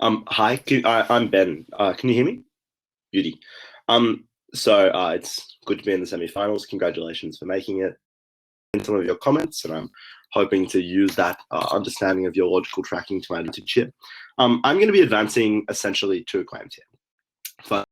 Hi, I'm Ben. Can you hear me? Beauty. It's good to be in the semi-finals. Congratulations for making it. In some of your comments, and I'm hoping to use that understanding of your logical tracking to my advantage here. I'm going to be advancing essentially two claims here. First,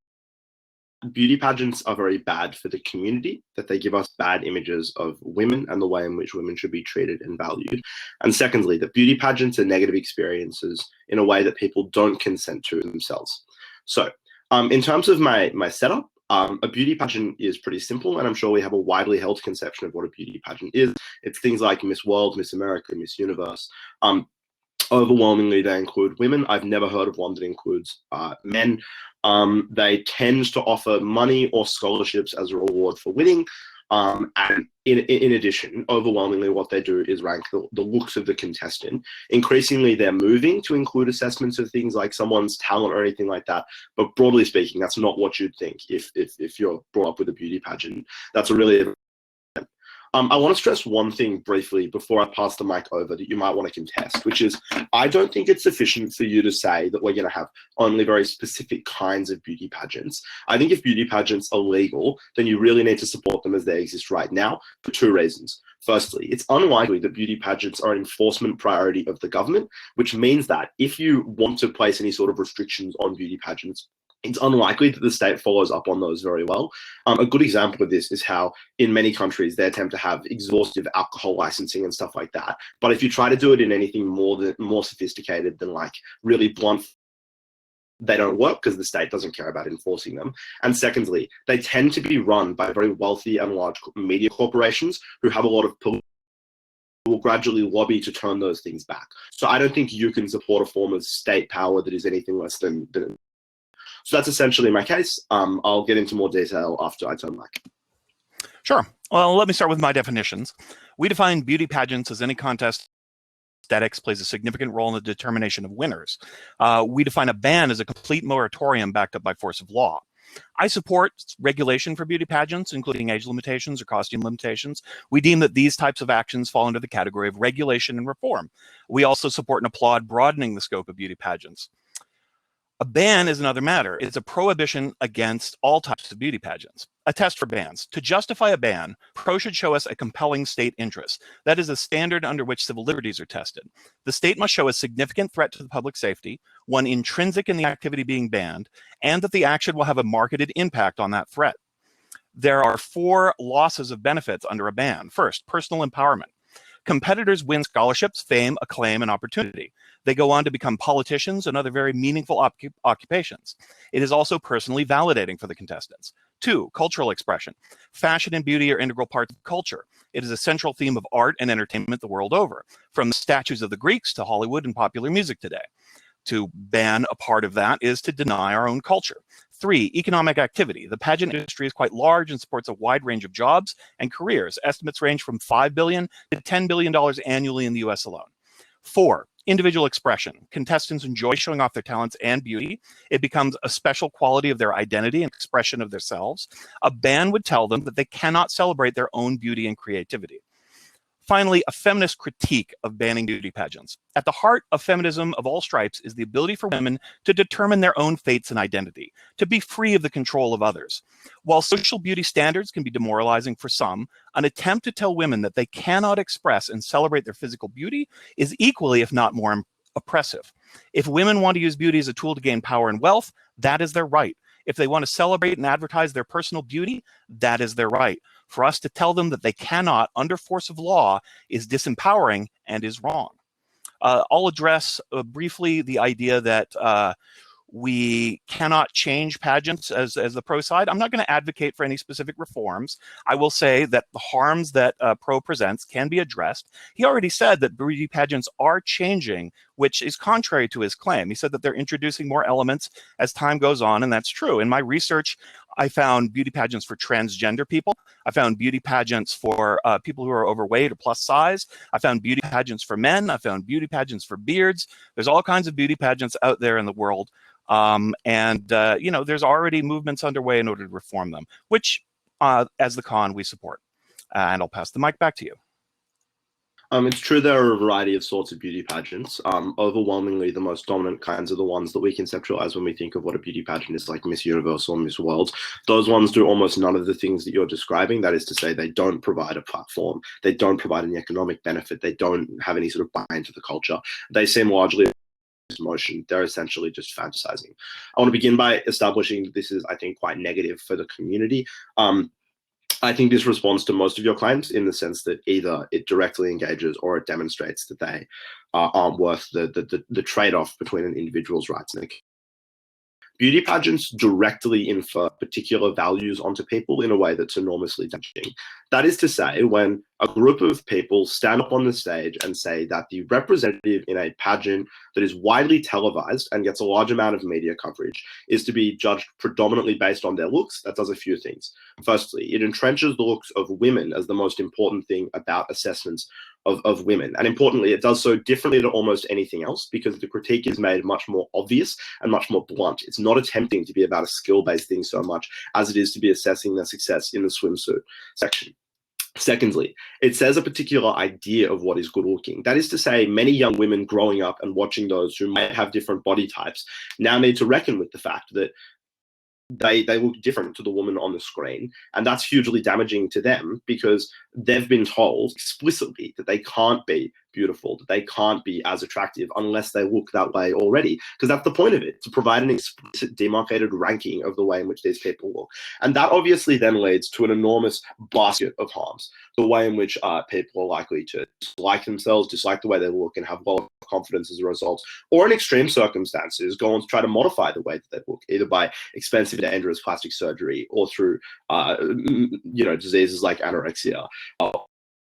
beauty pageants are very bad for the community, that they give us bad images of women and the way in which women should be treated and valued. And secondly, that beauty pageants are negative experiences in a way that people don't consent to themselves. So in terms of my setup, a beauty pageant is pretty simple, and I'm sure we have a widely held conception of what a beauty pageant is. It's things like Miss World, Miss America, Miss Universe. Overwhelmingly, they include women. I've never heard of one that includes men. They tend to offer money or scholarships as a reward for winning. And in addition, overwhelmingly, what they do is rank the looks of the contestant. Increasingly, they're moving to include assessments of things like someone's talent or anything like that. But broadly speaking, that's not what you'd think if you're brought up with a beauty pageant. That's a really I want to stress one thing briefly before I pass the mic over that you might want to contest, which is I don't think it's sufficient for you to say that we're going to have only very specific kinds of beauty pageants. I think if beauty pageants are legal, then you really need to support them as they exist right now for two reasons. Firstly, it's unlikely that beauty pageants are an enforcement priority of the government, which means that if you want to place any sort of restrictions on beauty pageants, it's unlikely that the state follows up on those very well. A good example of this is how in many countries they attempt to have exhaustive alcohol licensing and stuff like that. But if you try to do it in anything more sophisticated than like really blunt, they don't work because the state doesn't care about enforcing them. And secondly, they tend to be run by very wealthy and large media corporations who have a lot of will gradually lobby to turn those things back. So I don't think you can support a form of state power that is anything less than so that's essentially my case. I'll get into more detail after I turn mic. Sure. Well, let me start with my definitions. We define beauty pageants as any contest aesthetics plays a significant role in the determination of winners. We define a ban as a complete moratorium backed up by force of law. I support regulation for beauty pageants, including age limitations or costume limitations. We deem that these types of actions fall into the category of regulation and reform. We also support and applaud broadening the scope of beauty pageants. A ban is another matter. It's a prohibition against all types of beauty pageants. A test for bans. To justify a ban, pro should show us a compelling state interest. That is a standard under which civil liberties are tested. The state must show a significant threat to the public safety, one intrinsic in the activity being banned, and that the action will have a marketed impact on that threat. There are 4 losses of benefits under a ban. First, personal empowerment. Competitors win scholarships, fame, acclaim, and opportunity. They go on to become politicians and other very meaningful occupations. It is also personally validating for the contestants. 2, cultural expression. Fashion and beauty are integral parts of culture. It is a central theme of art and entertainment the world over, from the statues of the Greeks to Hollywood and popular music today. To ban a part of that is to deny our own culture. 3, economic activity. The pageant industry is quite large and supports a wide range of jobs and careers. Estimates range from $5 billion to $10 billion annually in the US alone. 4, individual expression. Contestants enjoy showing off their talents and beauty. It becomes a special quality of their identity and expression of themselves. A ban would tell them that they cannot celebrate their own beauty and creativity. Finally, a feminist critique of banning beauty pageants. At the heart of feminism of all stripes is the ability for women to determine their own fates and identity, to be free of the control of others. While social beauty standards can be demoralizing for some, an attempt to tell women that they cannot express and celebrate their physical beauty is equally, if not more, oppressive. If women want to use beauty as a tool to gain power and wealth, that is their right. If they want to celebrate and advertise their personal beauty, that is their right. For us to tell them that they cannot, under force of law, is disempowering and is wrong. I'll address briefly the idea that we cannot change pageants as the pro side. I'm not going to advocate for any specific reforms. I will say that the harms that pro presents can be addressed. He already said that beauty pageants are changing, which is contrary to his claim. He said that they're introducing more elements as time goes on, and that's true. In my research, I found beauty pageants for transgender people. I found beauty pageants for people who are overweight or plus size. I found beauty pageants for men. I found beauty pageants for beards. There's all kinds of beauty pageants out there in the world. There's already movements underway in order to reform them, which, as the con, we support. And I'll pass the mic back to you. It's true there are a variety of sorts of beauty pageants. Overwhelmingly, the most dominant kinds are the ones that we conceptualize when we think of what a beauty pageant is, like Miss Universe or Miss World. Those ones do almost none of the things that you're describing. That is to say, they don't provide a platform. They don't provide any economic benefit. They don't have any sort of buy-in to the culture. They seem largely motion. They're essentially just fantasizing. I want to begin by establishing that this is, I think, quite negative for the community. I think this responds to most of your claims in the sense that either it directly engages or it demonstrates that they aren't worth the trade-off between an individual's rights and the beauty pageants directly infer particular values onto people in a way that's enormously damaging. That is to say, when a group of people stand up on the stage and say that the representative in a pageant that is widely televised and gets a large amount of media coverage is to be judged predominantly based on their looks, that does a few things. Firstly, it entrenches the looks of women as the most important thing about assessments of women. And importantly, it does so differently to almost anything else because the critique is made much more obvious and much more blunt. It's not attempting to be about a skill-based thing so much as it is to be assessing their success in the swimsuit section. Secondly, it says a particular idea of what is good looking. That is to say, many young women growing up and watching those who might have different body types now need to reckon with the fact that they look different to the woman on the screen. And that's hugely damaging to them because they've been told explicitly that they can't be beautiful, that they can't be as attractive unless they look that way already. Because that's the point of it, to provide an explicit demarcated ranking of the way in which these people look. And that obviously then leads to an enormous basket of harms. The way in which people are likely to dislike themselves, dislike the way they look, and have low confidence as a result, or in extreme circumstances, go on to try to modify the way that they look, either by expensive, dangerous plastic surgery or through, diseases like anorexia.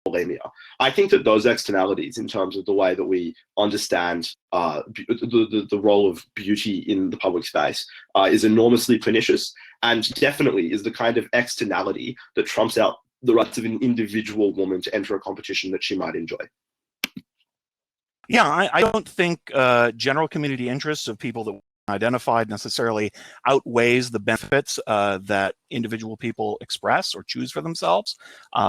Bulimia. I think that those externalities, in terms of the way that we understand the role of beauty in the public space, is enormously pernicious, and definitely is the kind of externality that trumps out the rights of an individual woman to enter a competition that she might enjoy. Yeah, I don't think general community interests of people that identified necessarily outweighs the benefits that individual people express or choose for themselves.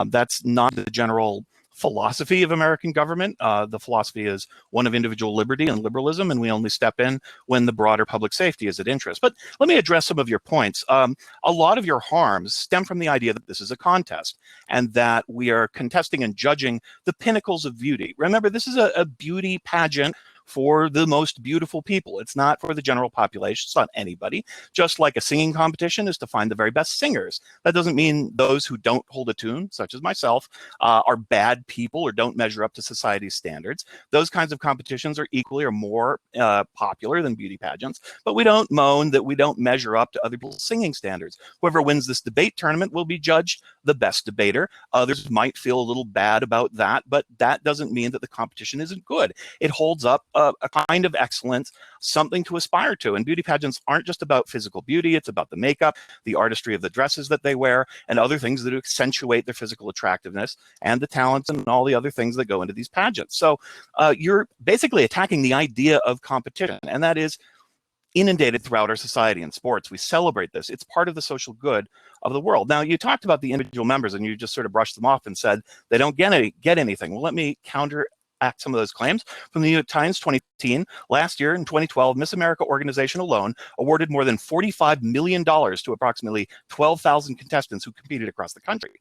That's not the general philosophy of American government. The philosophy is one of individual liberty and liberalism, and we only step in when the broader public safety is at interest. But let me address some of your points. A lot of your harms stem from the idea that this is a contest and that we are contesting and judging the pinnacles of beauty. Remember, this is a beauty pageant for the most beautiful people. It's not for the general population. It's not anybody. Just like a singing competition is to find the very best singers. That doesn't mean those who don't hold a tune, such as myself, are bad people or don't measure up to society's standards. Those kinds of competitions are equally or more popular than beauty pageants, but we don't moan that we don't measure up to other people's singing standards. Whoever wins this debate tournament will be judged the best debater. Others might feel a little bad about that, but that doesn't mean that the competition isn't good. It holds up a kind of excellence, something to aspire to. And beauty pageants aren't just about physical beauty. It's about the makeup, the artistry of the dresses that they wear, and other things that accentuate their physical attractiveness and the talents and all the other things that go into these pageants. So you're basically attacking the idea of competition, and that is inundated throughout our society in sports. We celebrate this. It's part of the social good of the world. Now, you talked about the individual members, and you just sort of brushed them off and said they don't get anything. Well, let me counteract some of those claims. From the New York Times 2015, last year in 2012, Miss America organization alone awarded more than $45 million to approximately 12,000 contestants who competed across the country.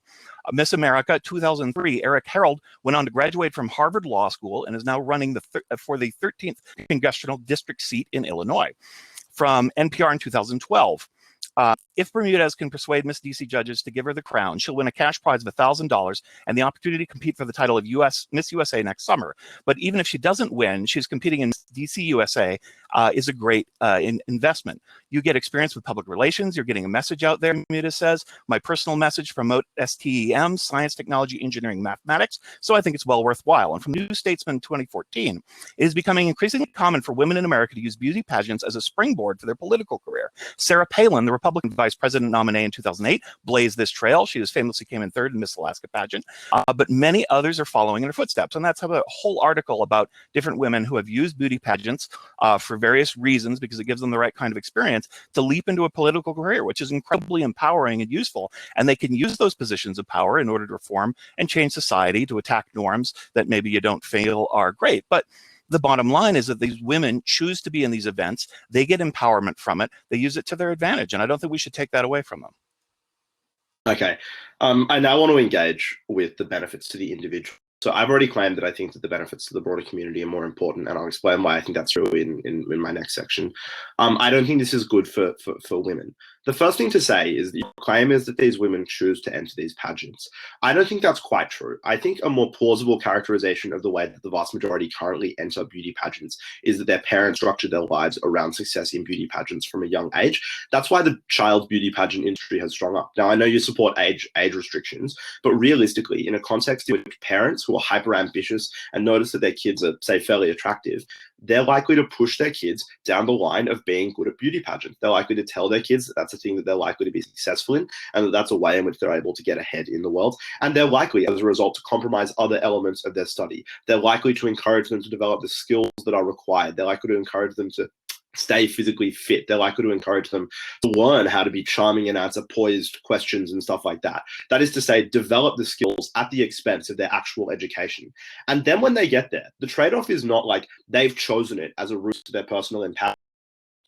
Miss America 2003, Eric Harold went on to graduate from Harvard Law School and is now running for the 13th congressional district seat in Illinois. From NPR in 2012, if Bermudez can persuade Miss DC judges to give her the crown, she'll win a cash prize of $1,000 and the opportunity to compete for the title of Miss USA next summer. But even if she doesn't win, she's competing in DC USA is a great investment. You get experience with public relations. You're getting a message out there, Bermudez says. My personal message, promote STEM, science, technology, engineering, mathematics. So I think it's well worthwhile. And from New Statesman 2014, it is becoming increasingly common for women in America to use beauty pageants as a springboard for their political career. Sarah Palin, the Republican Republican vice president nominee in 2008, blazed this trail. She famously came in third in Miss Alaska pageant, but many others are following in her footsteps. And that's a whole article about different women who have used beauty pageants for various reasons, because it gives them the right kind of experience to leap into a political career, which is incredibly empowering and useful. And they can use those positions of power in order to reform and change society, to attack norms that maybe you don't feel are great. But the bottom line is that these women choose to be in these events. They get empowerment from it. They use it to their advantage. And I don't think we should take that away from them. Okay. I now want to engage with the benefits to the individual. So I've already claimed that I think that the benefits to the broader community are more important, and I'll explain why I think that's true in my next section. I don't think this is good for women. The first thing to say is the claim is that these women choose to enter these pageants. I don't think that's quite true. I think a more plausible characterization of the way that the vast majority currently enter beauty pageants is that their parents structured their lives around success in beauty pageants from a young age. That's why the child beauty pageant industry has sprung up. Now, I know you support age restrictions, but realistically, in a context in which parents who are hyper ambitious and notice that their kids are, say, fairly attractive, they're likely to push their kids down the line of being good at beauty pageants. They're likely to tell their kids that that's a thing that they're likely to be successful in, and that that's a way in which they're able to get ahead in the world. And they're likely, as a result, to compromise other elements of their study. They're likely to encourage them to develop the skills that are required. They're likely to encourage them to stay physically fit. They're likely to encourage them to learn how to be charming and answer poised questions and stuff like that. That is to say, develop the skills at the expense of their actual education. And then when they get there, the trade-off is not like they've chosen it as a route to their personal empowerment.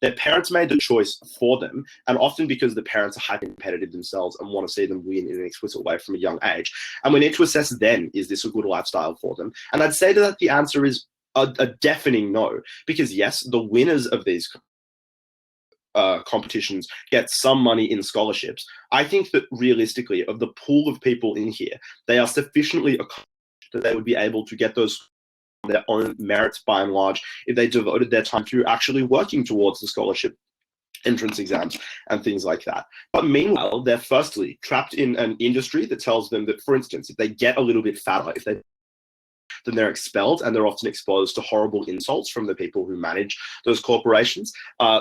Their parents made the choice for them, and often because the parents are hyper competitive themselves and want to see them win in an explicit way from a young age. And we need to assess then, is this a good lifestyle for them? And I'd say that the answer is a deafening no, because yes, the winners of these competitions get some money in scholarships. I think that realistically, of the pool of people in here, they are sufficiently accomplished that they would be able to get those on their own merits by and large if they devoted their time to actually working towards the scholarship entrance exams and things like that. But meanwhile, they're firstly trapped in an industry that tells them that, for instance, if they get a little bit fatter, then they're expelled, and they're often exposed to horrible insults from the people who manage those corporations.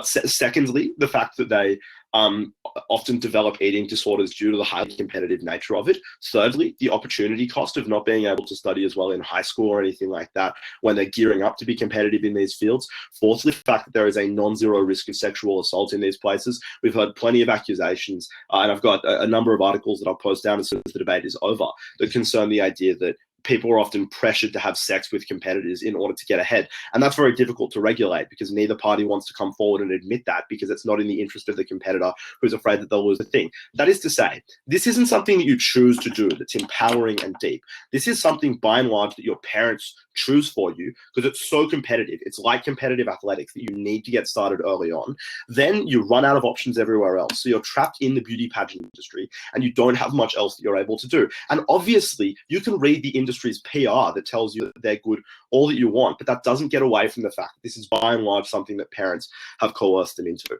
Secondly, the fact that they often develop eating disorders due to the highly competitive nature of it. Thirdly, the opportunity cost of not being able to study as well in high school or anything like that when they're gearing up to be competitive in these fields. Fourthly, the fact that there is a non-zero risk of sexual assault in these places. We've heard plenty of accusations, and I've got a number of articles that I'll post down as soon as the debate is over that concern the idea that people are often pressured to have sex with competitors in order to get ahead. And that's very difficult to regulate because neither party wants to come forward and admit that, because it's not in the interest of the competitor who's afraid that they'll lose the thing. That is to say, this isn't something that you choose to do that's empowering and deep. This is something by and large that your parents choose for you because it's so competitive. It's like competitive athletics that you need to get started early on. Then you run out of options everywhere else. So you're trapped in the beauty pageant industry and you don't have much else that you're able to do. And obviously you can read the industry's PR that tells you that they're good all that you want, but that doesn't get away from the fact that this is by and large something that parents have coerced them into.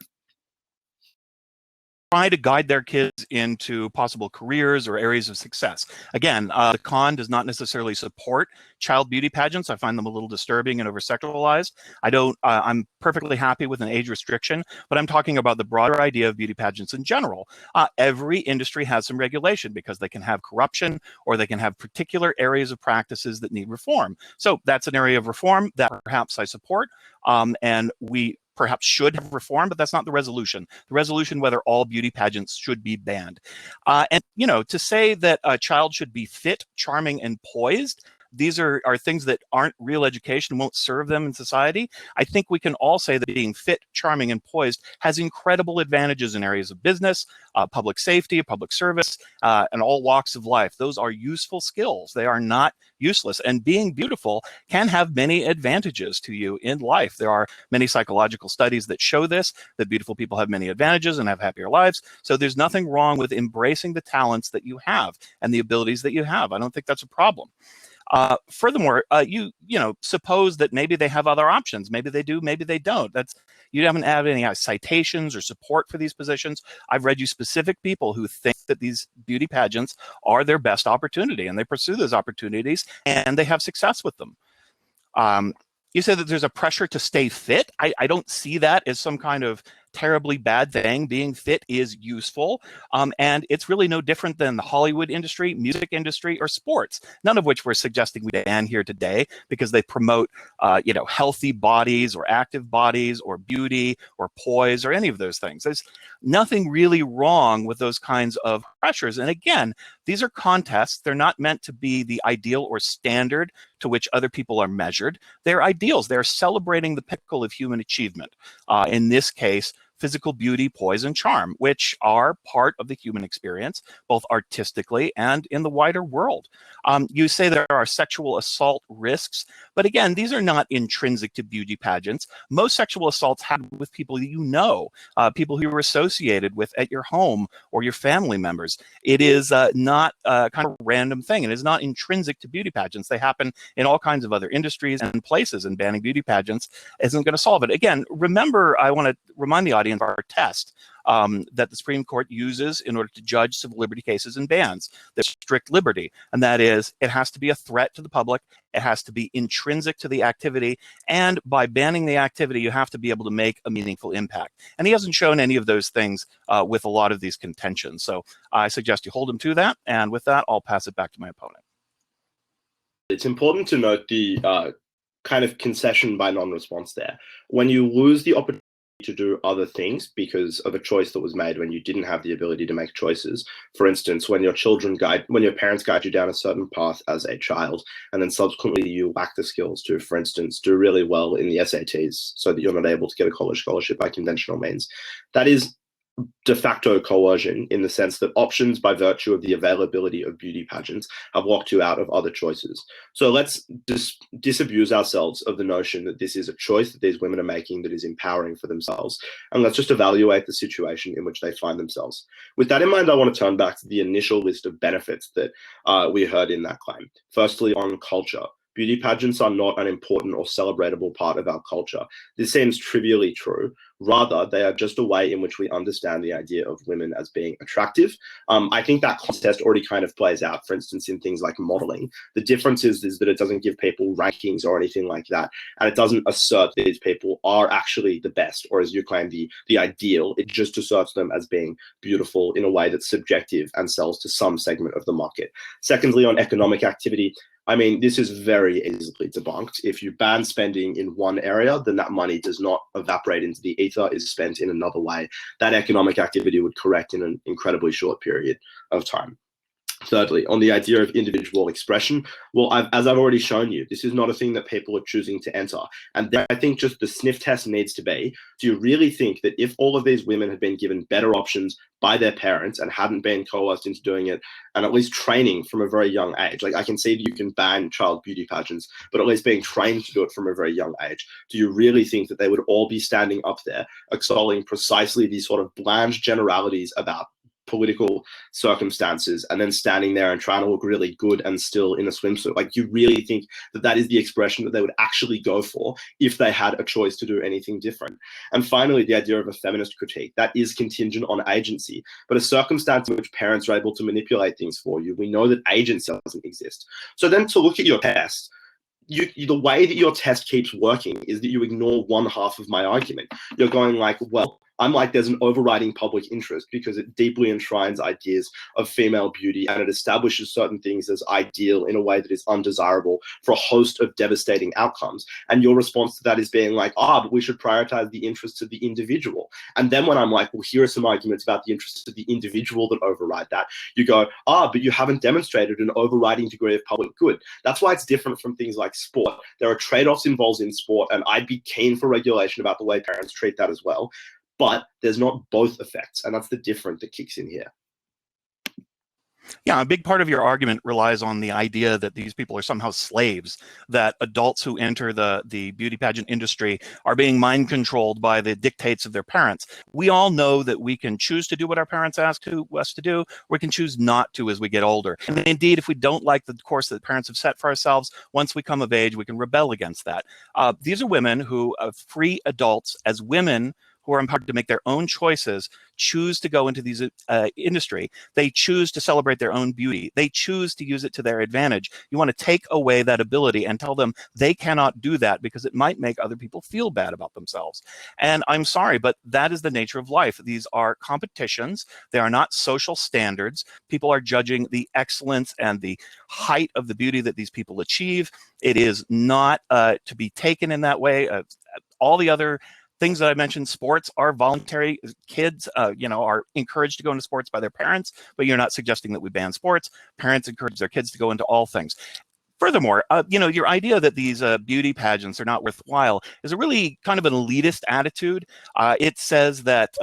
Try to guide their kids into possible careers or areas of success. Again, the con does not necessarily support child beauty pageants. I find them a little disturbing and over-sexualized. I'm perfectly happy with an age restriction, but I'm talking about the broader idea of beauty pageants in general. Every industry has some regulation because they can have corruption or they can have particular areas of practices that need reform. So that's an area of reform that perhaps I support, and we perhaps should have reform, but that's not the resolution. The resolution, whether all beauty pageants should be banned. And, you know, to say that a child should be fit, charming, and poised, these are things that aren't real education, won't serve them in society. I think we can all say that being fit, charming, and poised has incredible advantages in areas of business, public safety, public service, and all walks of life. Those are useful skills. They are not useless. And being beautiful can have many advantages to you in life. There are many psychological studies that show this, that beautiful people have many advantages and have happier lives. So there's nothing wrong with embracing the talents that you have and the abilities that you have. I don't think that's a problem. Furthermore, you suppose that maybe they have other options. Maybe they do, maybe they don't. You haven't had any citations or support for these positions. I've read you specific people who think that these beauty pageants are their best opportunity, and they pursue those opportunities, and they have success with them. You said that there's a pressure to stay fit. I don't see that as some kind of terribly bad thing. Being fit is useful. And it's really no different than the Hollywood industry, music industry, or sports, none of which we're suggesting we ban here today because they promote, healthy bodies or active bodies or beauty or poise or any of those things. There's nothing really wrong with those kinds of pressures. And again, these are contests. They're not meant to be the ideal or standard to which other people are measured. They're ideals. They're celebrating the pinnacle of human achievement. In this case, physical beauty, poise, and charm, which are part of the human experience, both artistically and in the wider world. You say there are sexual assault risks, but again, these are not intrinsic to beauty pageants. Most sexual assaults happen with people that you know, people who you're associated with at your home or your family members. It is not a kind of random thing. It is not intrinsic to beauty pageants. They happen in all kinds of other industries and places, and banning beauty pageants isn't going to solve it. Again, remember, I want to remind the audience of our test that the Supreme Court uses in order to judge civil liberty cases and bans. There's strict liberty, and that is it has to be a threat to the public, it has to be intrinsic to the activity, and by banning the activity, you have to be able to make a meaningful impact. And he hasn't shown any of those things with a lot of these contentions. So I suggest you hold him to that, and with that, I'll pass it back to my opponent. It's important to note the kind of concession by non-response there. When you lose the opportunity to do other things because of a choice that was made when you didn't have the ability to make choices. For instance, when your parents guide you down a certain path as a child, and then subsequently you lack the skills to, for instance, do really well in the SATs so that you're not able to get a college scholarship by conventional means. That is de facto coercion in the sense that options by virtue of the availability of beauty pageants have locked you out of other choices. So let's disabuse ourselves of the notion that this is a choice that these women are making that is empowering for themselves. And let's just evaluate the situation in which they find themselves. With that in mind, I want to turn back to the initial list of benefits that we heard in that claim. Firstly, on culture. Beauty pageants are not an important or celebratable part of our culture. This seems trivially true. Rather, they are just a way in which we understand the idea of women as being attractive. I think that contest already kind of plays out, for instance, in things like modeling. The difference is that it doesn't give people rankings or anything like that. And it doesn't assert that these people are actually the best, or as you claim, the ideal. It just asserts them as being beautiful in a way that's subjective and sells to some segment of the market. Secondly, on economic activity, I mean, this is very easily debunked. If you ban spending in one area, then that money does not evaporate into the ether, is spent in another way. That economic activity would correct in an incredibly short period of time. Thirdly, on the idea of individual expression, well, as I've already shown you, this is not a thing that people are choosing to enter. And I think just the sniff test needs to be, do you really think that if all of these women had been given better options by their parents and hadn't been coerced into doing it, and at least training from a very young age, like I can see that you can ban child beauty pageants, but at least being trained to do it from a very young age, do you really think that they would all be standing up there extolling precisely these sort of bland generalities about political circumstances and then standing there and trying to look really good and still in a swimsuit? Like, you really think that that is the expression that they would actually go for if they had a choice to do anything different? And finally, the idea of a feminist critique, that is contingent on agency, but a circumstance in which parents are able to manipulate things for you, we know that agency doesn't exist. So then to look at your test, the way that your test keeps working is that you ignore one half of my argument. You're going like, well, I'm like, there's an overriding public interest because it deeply enshrines ideas of female beauty and it establishes certain things as ideal in a way that is undesirable for a host of devastating outcomes. And your response to that is being like, but we should prioritize the interests of the individual. And then when I'm like, well, here are some arguments about the interests of the individual that override that, you go, but you haven't demonstrated an overriding degree of public good. That's why it's different from things like sport. There are trade-offs involved in sport, and I'd be keen for regulation about the way parents treat that as well. But there's not both effects, and that's the difference that kicks in here. Yeah, a big part of your argument relies on the idea that these people are somehow slaves, that adults who enter the beauty pageant industry are being mind controlled by the dictates of their parents. We all know that we can choose to do what our parents ask us to do, or we can choose not to as we get older. And indeed, if we don't like the course that parents have set for ourselves, once we come of age, we can rebel against that. These are women who are free adults as women who are empowered to make their own choices choose to go into these industry. They choose to celebrate their own beauty. They choose to use it to their advantage. You want to take away that ability and tell them they cannot do that because it might make other people feel bad about themselves. And I'm sorry, but that is the nature of life. These are competitions. They are not social standards. People are judging the excellence and the height of the beauty that these people achieve. It is not to be taken in that way. All the other things that I mentioned, sports are voluntary. Kids, are encouraged to go into sports by their parents, but you're not suggesting that we ban sports. Parents encourage their kids to go into all things. Furthermore, your idea that these beauty pageants are not worthwhile is a really kind of an elitist attitude. It says that,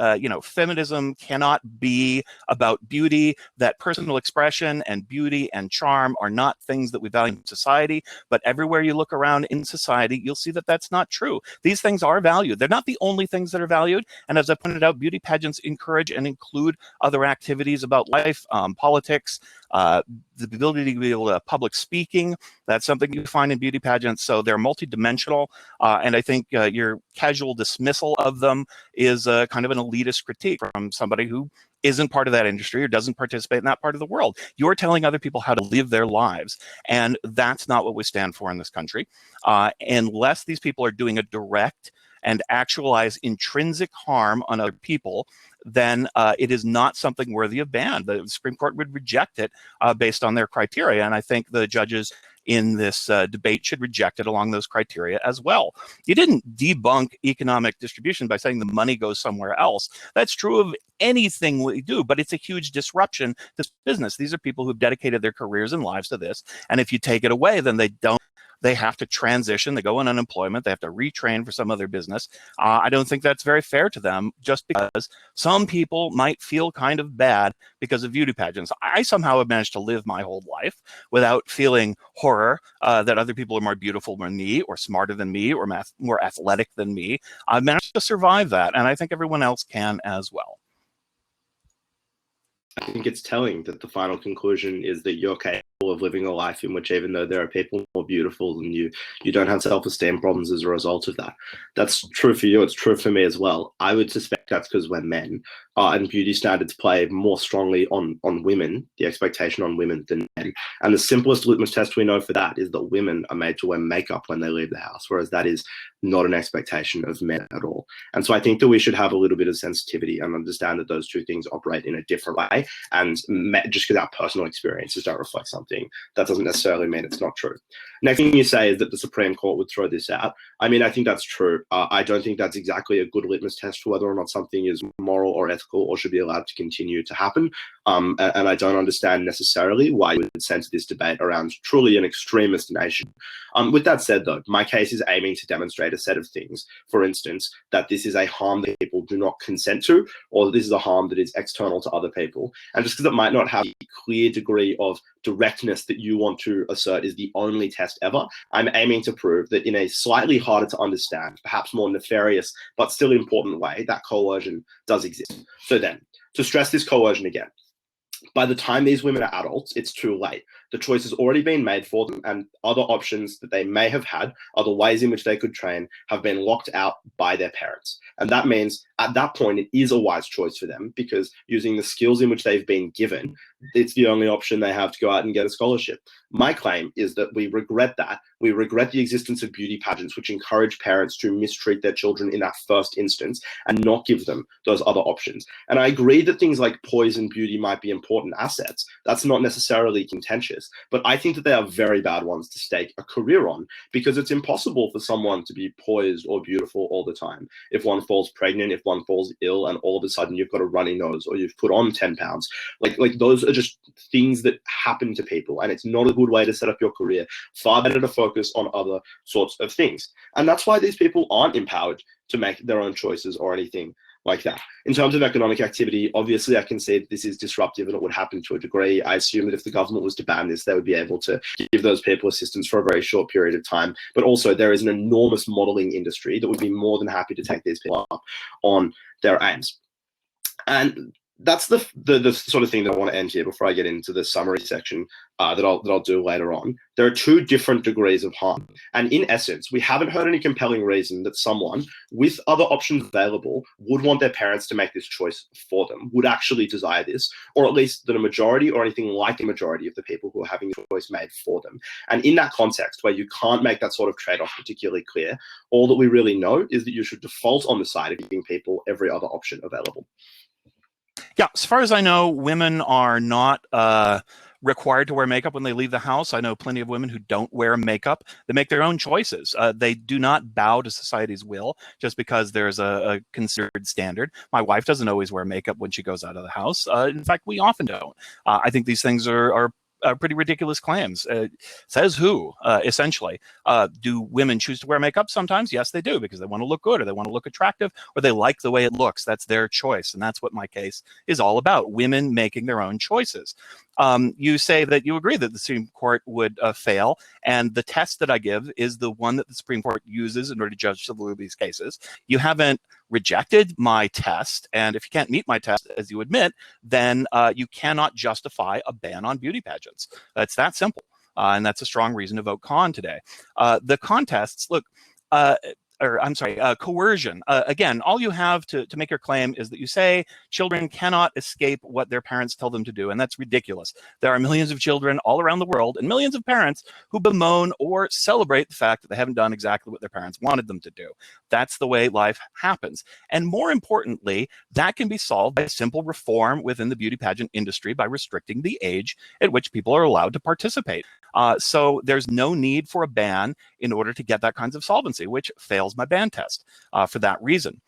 feminism cannot be about beauty, that personal expression and beauty and charm are not things that we value in society. But everywhere you look around in society, you'll see that that's not true. These things are valued. They're not the only things that are valued. And as I pointed out, beauty pageants encourage and include other activities about life, politics, the ability to be able to public speaking. That's something you find in beauty pageants. So they're multidimensional. And I think your casual dismissal of them is kind of an elitist critique from somebody who isn't part of that industry or doesn't participate in that part of the world. You're telling other people how to live their lives. And that's not what we stand for in this country. Unless these people are doing a direct and actualize intrinsic harm on other people, then it is not something worthy of ban. The Supreme Court would reject it based on their criteria. And I think the judges in this debate should reject it along those criteria as well. You didn't debunk economic distribution by saying the money goes somewhere else. That's true of anything we do, but it's a huge disruption to business. These are people who've dedicated their careers and lives to this. And if you take it away, then they have to transition. They go on unemployment. They have to retrain for some other business. I don't think that's very fair to them, just because some people might feel kind of bad because of beauty pageants. I somehow have managed to live my whole life without feeling horror that other people are more beautiful than me or smarter than me or more athletic than me. I've managed to survive that, and I think everyone else can as well. I think it's telling that the final conclusion is that you're capable of living a life in which, even though there are people more beautiful than you, you don't have self-esteem problems as a result of that. That's true for you. It's true for me as well. I would suspect that's because we're men, and beauty standards play more strongly on women, the expectation on women than men. And the simplest litmus test we know for that is that women are made to wear makeup when they leave the house, whereas that is not an expectation of men at all. And so I think that we should have a little bit of sensitivity and understand that those two things operate in a different way. And just because our personal experiences don't reflect something, that doesn't necessarily mean it's not true. Next thing you say is that the Supreme Court would throw this out. I mean, I think that's true. I don't think that's exactly a good litmus test for whether or not something is moral or ethical or should be allowed to continue to happen. And I don't understand necessarily why you would center this debate around truly an extremist nation. With that said, though, my case is aiming to demonstrate a set of things. For instance, that this is a harm that people do not consent to, or that this is a harm that is external to other people. And just because it might not have a clear degree of directness that you want to assert is the only test ever, I'm aiming to prove that in a slightly harder to understand, perhaps more nefarious, but still important way, that coercion does exist. So then, to stress this coercion again, by the time these women are adults, it's too late. The choice has already been made for them, and other options that they may have had, other ways in which they could train, have been locked out by their parents. And that means at that point, it is a wise choice for them, because using the skills in which they've been given, it's the only option they have to go out and get a scholarship. My claim is that we regret that. We regret the existence of beauty pageants, which encourage parents to mistreat their children in that first instance and not give them those other options. And I agree that things like poise and beauty might be important assets. That's not necessarily contentious, but I think that they are very bad ones to stake a career on, because it's impossible for someone to be poised or beautiful all the time. If one falls pregnant, if one falls ill, and all of a sudden you've got a runny nose or you've put on 10 pounds, like those are just things that happen to people, and it's not a good way to set up your career. Far better to focus on other sorts of things. And that's why these people aren't empowered to make their own choices or anything like that. In terms of economic activity, obviously I can say that this is disruptive and it would happen to a degree. I assume that if the government was to ban this, they would be able to give those people assistance for a very short period of time. But also there is an enormous modeling industry that would be more than happy to take these people up on their aims. And that's the sort of thing that I want to end here before I get into the summary section that I'll do later on. There are two different degrees of harm, and in essence, we haven't heard any compelling reason that someone with other options available would want their parents to make this choice for them, would actually desire this, or at least that a majority or anything like a majority of the people who are having the choice made for them. And in that context, where you can't make that sort of trade-off particularly clear, all that we really know is that you should default on the side of giving people every other option available. Yeah, as far as I know, women are not required to wear makeup when they leave the house. I know plenty of women who don't wear makeup. They make their own choices. They do not bow to society's will just because there's a considered standard. My wife doesn't always wear makeup when she goes out of the house. In fact, we often don't. I think these things are pretty ridiculous claims. Says who, essentially. Do women choose to wear makeup? Sometimes, yes, they do, because they want to look good, or they want to look attractive, or they like the way it looks. That's their choice, and that's what my case is all about, women making their own choices. You say that you agree that the Supreme Court would fail, and the test that I give is the one that the Supreme Court uses in order to judge the validity of these cases. You haven't rejected my test, and if you can't meet my test, as you admit, then you cannot justify a ban on beauty pageants. It's that simple, and that's a strong reason to vote con today. The contests, look, coercion. Again, all you have to make your claim is that you say children cannot escape what their parents tell them to do, and that's ridiculous. There are millions of children all around the world and millions of parents who bemoan or celebrate the fact that they haven't done exactly what their parents wanted them to do. That's the way life happens. And more importantly, that can be solved by simple reform within the beauty pageant industry by restricting the age at which people are allowed to participate. So there's no need for a ban in order to get that kinds of solvency, which fails my ban test for that reason.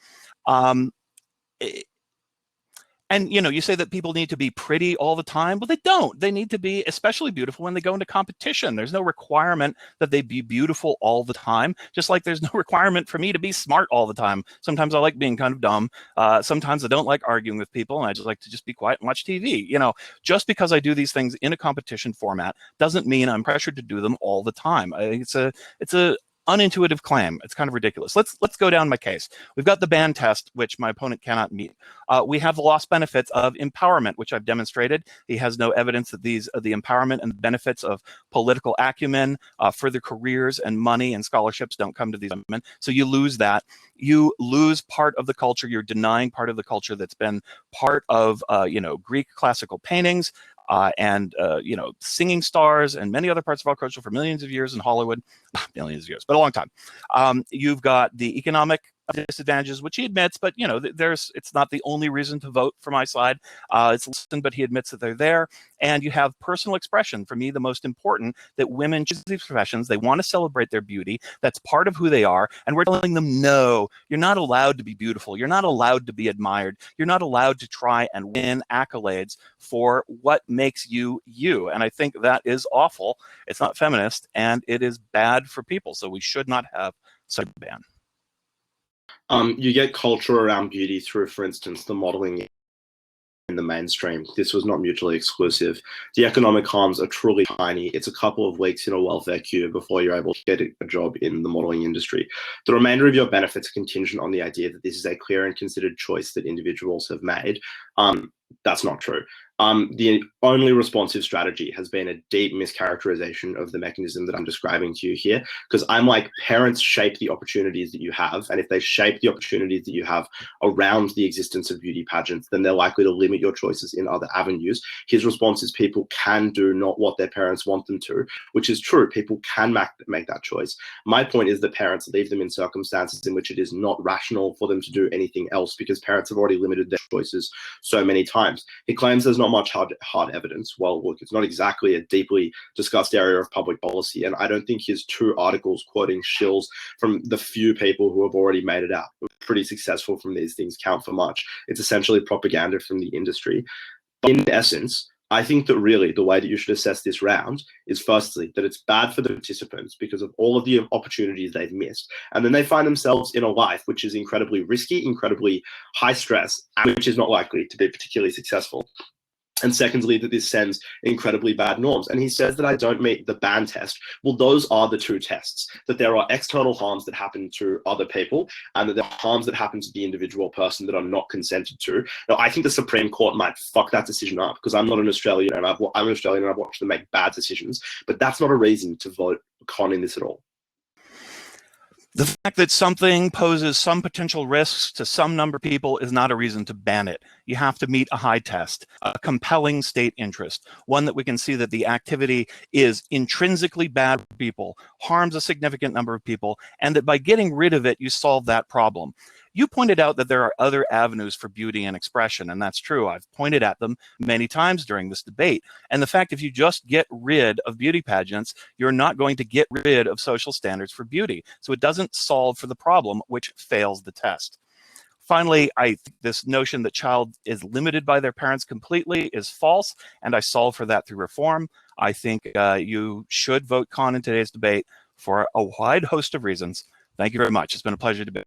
And, you know, you say that people need to be pretty all the time. Well, they don't. They need to be especially beautiful when they go into competition. There's no requirement that they be beautiful all the time, just like there's no requirement for me to be smart all the time. Sometimes I like being kind of dumb. Sometimes I don't like arguing with people, and I just like to just be quiet and watch TV. You know, just because I do these things in a competition format doesn't mean I'm pressured to do them all the time. I think it's a unintuitive claim. It's kind of ridiculous. Let's go down my case. We've got the ban test, which my opponent cannot meet. We have the lost benefits of empowerment, which I've demonstrated. He has no evidence that the empowerment and benefits of political acumen, further careers and money and scholarships don't come to these women. So you lose that. You lose part of the culture. You're denying part of the culture that's been part of Greek classical paintings, and singing stars and many other parts of our culture for millions of years in Hollywood, millions of years, but a long time. You've got the economic disadvantages, which he admits, but it's not the only reason to vote for my side. It's listen, but he admits that they're there. And you have personal expression. For me, the most important, that women choose these professions. They want to celebrate their beauty. That's part of who they are. And we're telling them, no, you're not allowed to be beautiful. You're not allowed to be admired. You're not allowed to try and win accolades for what makes you you. And I think that is awful. It's not feminist, and it is bad for people. So we should not have such a ban. You get culture around beauty through, for instance, the modeling in the mainstream. This was not mutually exclusive. The economic harms are truly tiny. It's a couple of weeks in a welfare queue before you're able to get a job in the modeling industry. The remainder of your benefits are contingent on the idea that this is a clear and considered choice that individuals have made. That's not true. The only responsive strategy has been a deep mischaracterization of the mechanism that I'm describing to you here, because I'm like, parents shape the opportunities that you have, and if they shape the opportunities that you have around the existence of beauty pageants, then they're likely to limit your choices in other avenues. His response is people can do not what their parents want them to, which is true. People can make that choice. My point is that parents leave them in circumstances in which it is not rational for them to do anything else, because parents have already limited their choices so many times. He claims there's not much hard evidence. Well, look, it's not exactly a deeply discussed area of public policy, and I don't think his 2 articles quoting shills from the few people who have already made it out, pretty successful from these things, count for much. It's essentially propaganda from the industry. But in essence, I think that really the way that you should assess this round is, firstly, that it's bad for the participants because of all of the opportunities they've missed. And then they find themselves in a life which is incredibly risky, incredibly high stress, and which is not likely to be particularly successful. And secondly, that this sends incredibly bad norms. And he says that I don't meet the ban test. Well, those are the two tests, that there are external harms that happen to other people and that there are harms that happen to the individual person that are not consented to. Now, I think the Supreme Court might fuck that decision up because I'm not an Australian and I'm an Australian and I've watched them make bad decisions, but that's not a reason to vote con in this at all. The fact that something poses some potential risks to some number of people is not a reason to ban it. You have to meet a high test, a compelling state interest, one that we can see that the activity is intrinsically bad for people, harms a significant number of people, and that by getting rid of it, you solve that problem. You pointed out that there are other avenues for beauty and expression, and that's true. I've pointed at them many times during this debate. And the fact if you just get rid of beauty pageants, you're not going to get rid of social standards for beauty. So it doesn't solve for the problem, which fails the test. Finally, I think this notion that child is limited by their parents completely is false, and I solve for that through reform. I think you should vote con in today's debate for a wide host of reasons. Thank you very much. It's been a pleasure to debate.